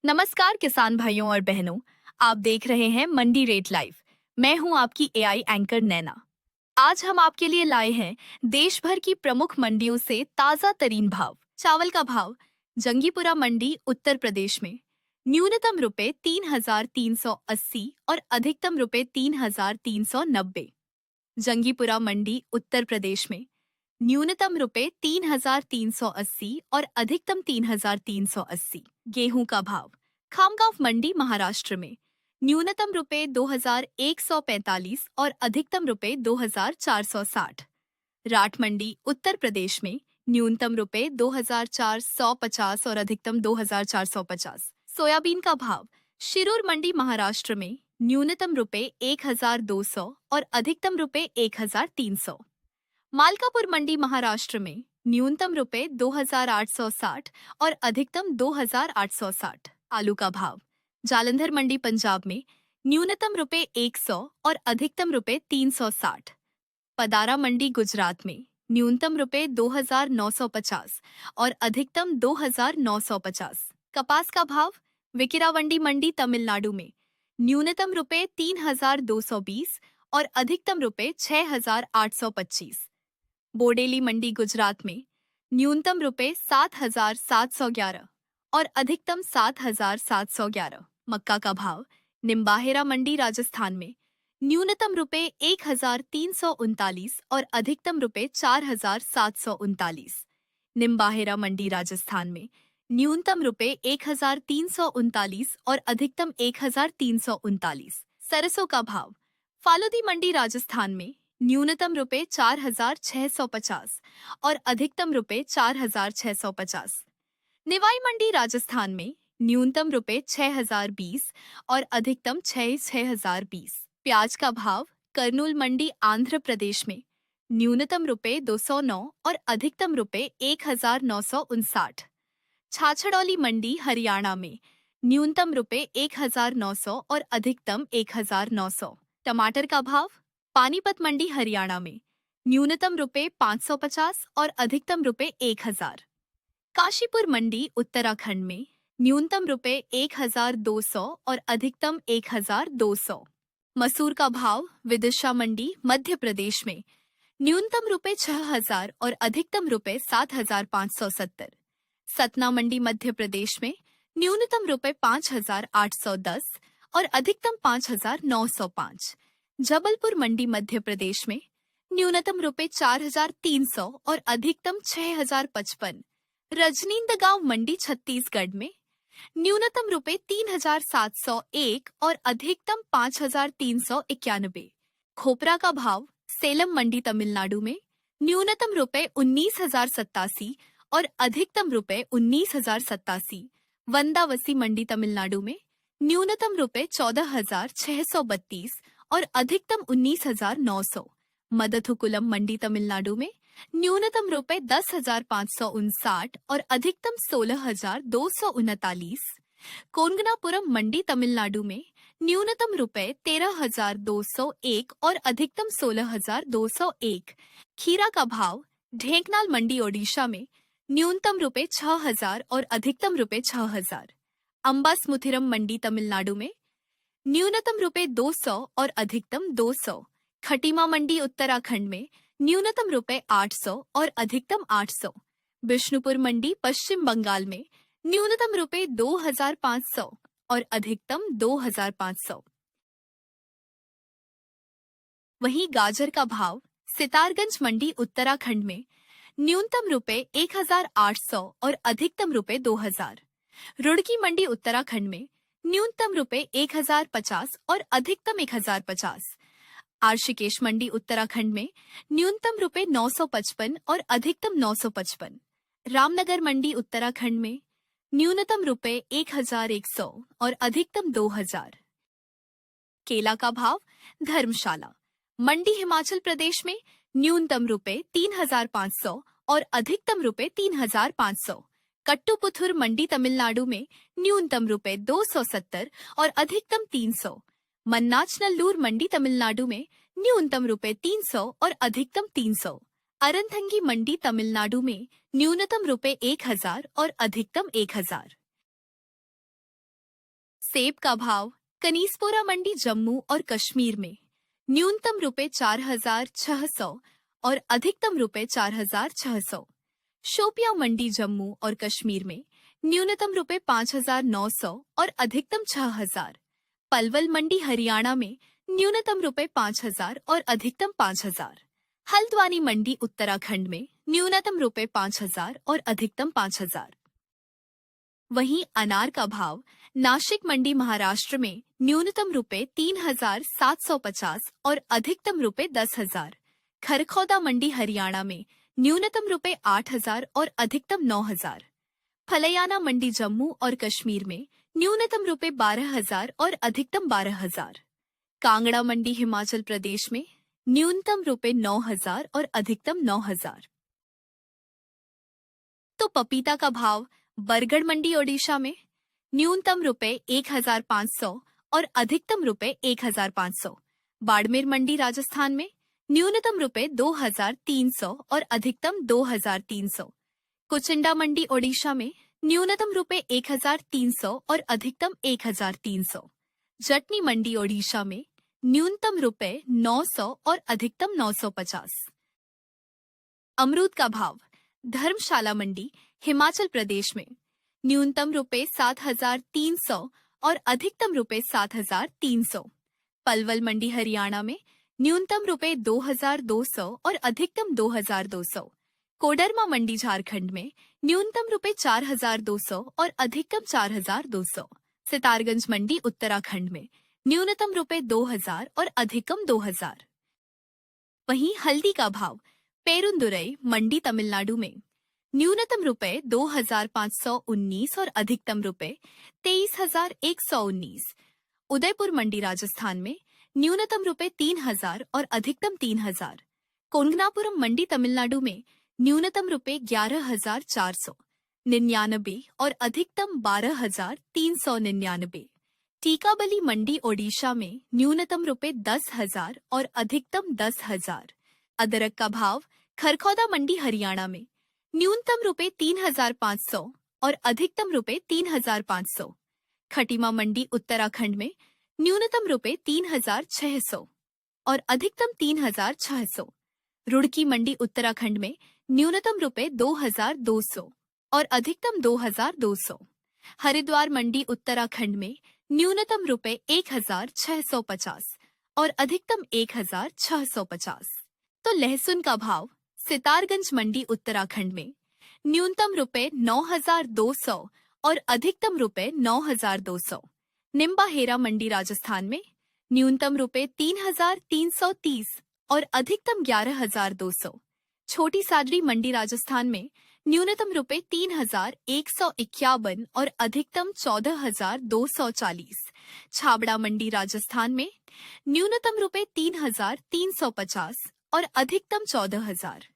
नमस्कार किसान भाइयों और बहनों। आप देख रहे हैं मंडी रेट लाइव। मैं हूं आपकी एआई एंकर नैना। आज हम आपके लिए लाए हैं देश भर की प्रमुख मंडियों से ताजा तरीन भाव। चावल का भाव जंगीपुरा मंडी उत्तर प्रदेश में न्यूनतम रुपए 3,380 और अधिकतम रुपए 3,390। जंगीपुरा मंडी उत्तर प्रदेश में न्यूनतम रुपए 3,380 और अधिकतम 3,380। गेहूं का भाव खामगांव मंडी महाराष्ट्र में न्यूनतम रुपए 2,145 और अधिकतम रुपए 2,460। राठ मंडी उत्तर प्रदेश में न्यूनतम रुपए 2,450 और अधिकतम 2,450। सोयाबीन का भाव शिरूर मंडी महाराष्ट्र में न्यूनतम रुपए 1,200 और अधिकतम रुपए 1,300। मालकापुर मंडी महाराष्ट्र में न्यूनतम रुपए 2,860 और अधिकतम 2,860। आलू का भाव जालंधर मंडी पंजाब में न्यूनतम रुपए 100 और अधिकतम रुपए 360। पदारा मंडी गुजरात में न्यूनतम रुपए 2,950 और अधिकतम 2,950। कपास का भाव विकिरावंडी मंडी तमिलनाडु में न्यूनतम रुपए 3,220 और अधिकतम रुपए 6,825। बोडेली मंडी गुजरात में न्यूनतम रुपए 7,711 और अधिकतम 7,711। मक्का का भाव निम्बाहेरा मंडी राजस्थान में न्यूनतम रुपए 1,339 और अधिकतम रुपए 4,739। निम्बाहेरा मंडी राजस्थान में न्यूनतम रुपए 1,339 और अधिकतम 1,339। सरसों का भाव फालूदी मंडी राजस्थान में न्यूनतम रुपए 4,650 और अधिकतम रुपए 4,650। निवाई मंडी राजस्थान में न्यूनतम रुपए 6,020 और अधिकतम 6,020। प्याज का भाव करनूल मंडी आंध्र प्रदेश में न्यूनतम रुपए 209 और अधिकतम रुपए 1,959। छाछड़ौली मंडी हरियाणा में न्यूनतम रुपए 1,900 और अधिकतम 1,900। टमाटर का भाव पानीपत मंडी हरियाणा में न्यूनतम रुपए 550 और अधिकतम रुपए 1,000। काशीपुर मंडी उत्तराखंड में न्यूनतम रुपए 1,200 और अधिकतम 1,200। मसूर का भाव विदिशा मंडी मध्य प्रदेश में न्यूनतम रुपए 6,000 और अधिकतम रुपए 7,570। सतना मंडी मध्य प्रदेश में न्यूनतम रुपए 5,810 और अधिकतम 5,905। जबलपुर मंडी मध्य प्रदेश में न्यूनतम रुपए 4,300 और अधिकतम 6,055। रजनींदगांव मंडी छत्तीसगढ़ में न्यूनतम रुपए 3,701 और अधिकतम 5,391। खोपरा का भाव सेलम मंडी तमिलनाडु में न्यूनतम रुपए 19,087 और अधिकतम रुपए 19,087। वंदावसी मंडी तमिलनाडु में न्यूनतम रुपए 14,632 और अधिकतम 19,900। मदथुकुलम मंडी तमिलनाडु में न्यूनतम रुपए 10,559 और अधिकतम 16,239। कोंगनापुरम मंडी तमिलनाडु में न्यूनतम रुपए 13,201 और अधिकतम 16,201। खीरा का भाव ढेंकनाल मंडी ओडिशा में न्यूनतम रुपए 6,000 और अधिकतम रुपए 6,000। अम्बासमुथिरम मंडी तमिलनाडु में न्यूनतम रुपए 200 और अधिकतम 200। खटीमा मंडी उत्तराखंड में न्यूनतम रुपए 800 और अधिकतम 800। बिष्णुपुर मंडी पश्चिम बंगाल में न्यूनतम रुपए 2,500 और अधिकतम 2,500। वहीं गाजर का भाव सितारगंज मंडी उत्तराखंड में न्यूनतम रुपए 1,800 और अधिकतम रुपए 2,000। रुड़की मंडी उत्तराखंड में न्यूनतम रुपए 1,050 और अधिकतम 1,050। आर्शिकेश मंडी उत्तराखंड में न्यूनतम रुपए 955 और अधिकतम 955। रामनगर मंडी उत्तराखंड में न्यूनतम रुपए 1,100 और अधिकतम 2,000। केला का भाव धर्मशाला मंडी हिमाचल प्रदेश में न्यूनतम रुपए 3,500 और अधिकतम रुपए 3,500। कट्टुपुथुर मंडी तमिलनाडु में न्यूनतम रुपए 270 और अधिकतम 300। मन्नाचनल्लूर मंडी तमिलनाडु में न्यूनतम रुपए 300 और अधिकतम 300। अरनथंगी मंडी तमिलनाडु में न्यूनतम रुपए 1,000 और अधिकतम 1,000। सेब का भाव कनीसपोरा मंडी जम्मू और कश्मीर में न्यूनतम रुपए 4,600 और अधिकतम रुपए 4,600। शोपियां मंडी जम्मू और कश्मीर में न्यूनतम रुपए 5,900 और अधिकतम 6,000। पलवल मंडी हरियाणा में न्यूनतम रुपए 5,000 और अधिकतम 5,000। हल्द्वानी मंडी उत्तराखंड में न्यूनतम रुपए 5,000 और अधिकतम 5,000। वहीं अनार का भाव नासिक मंडी महाराष्ट्र में न्यूनतम रुपए 3,750 और अधिकतम रुपए 10,000। खरखौदा मंडी हरियाणा में न्यूनतम रुपए 8,000 और अधिकतम 9,000। फलयाना मंडी जम्मू और कश्मीर में न्यूनतम रुपए 12,000 और अधिकतम 12,000। कांगड़ा मंडी हिमाचल प्रदेश में न्यूनतम रुपए 9,000 और अधिकतम 9,000। तो पपीता का भाव बरगढ़ मंडी ओडिशा में न्यूनतम रुपए 1,500 और अधिकतम रुपए 1,500। बाड़मेर मंडी राजस्थान में न्यूनतम रुपए 2,300 और अधिकतम 2,300। कुचिंडा मंडी ओडिशा में न्यूनतम रुपए 1,300 और अधिकतम 1,300। जटनी मंडी ओडिशा में न्यूनतम रुपए 900 और अधिकतम 950। अमरूद का भाव धर्मशाला मंडी हिमाचल प्रदेश में न्यूनतम रुपए 7,300 और अधिकतम रुपए 7,300। पलवल मंडी हरियाणा में न्यूनतम रुपए 2,200 और अधिकतम 2,200। कोडरमा मंडी झारखंड में न्यूनतम रुपए 4,200 और अधिकतम 4,200। सितारगंज मंडी उत्तराखंड में न्यूनतम रुपए 2,000 और अधिकतम 2,000। वहीं हल्दी का भाव पेरुंदुरई मंडी तमिलनाडु में न्यूनतम रुपए 2,519 और अधिकतम रुपए 23,119। उदयपुर मंडी राजस्थान में न्यूनतम रुपए 3,000 और अधिकतम 3,000। कोंगनापुरम मंडी तमिलनाडु में न्यूनतम रुपए 11,499 और अधिकतम 12,399। टीकाबली मंडी ओडिशा में न्यूनतम रुपए 10,000 और अधिकतम 10,000। अदरक का भाव खरखौदा मंडी हरियाणा में न्यूनतम रुपए 3,500 और अधिकतम रुपए 3,500। खटीमा मंडी उत्तराखंड में न्यूनतम रुपए 3,600 और अधिकतम 3,600। रुड़की मंडी उत्तराखंड में न्यूनतम रुपए 2,200 और अधिकतम 2,200। हरिद्वार मंडी उत्तराखंड में न्यूनतम रुपए 1,650 और अधिकतम 1,650। तो लहसुन का भाव सितारगंज मंडी उत्तराखंड में न्यूनतम रुपए 9,200 और अधिकतम रुपए 9,200। निम्बाहेरा मंडी राजस्थान में न्यूनतम रुपए 3,330 और अधिकतम 11,200। छोटी सादरी मंडी राजस्थान में न्यूनतम रुपए 3,151 और अधिकतम 14,240। छाबड़ा मंडी राजस्थान में न्यूनतम रुपए 3,350 और अधिकतम 14,000।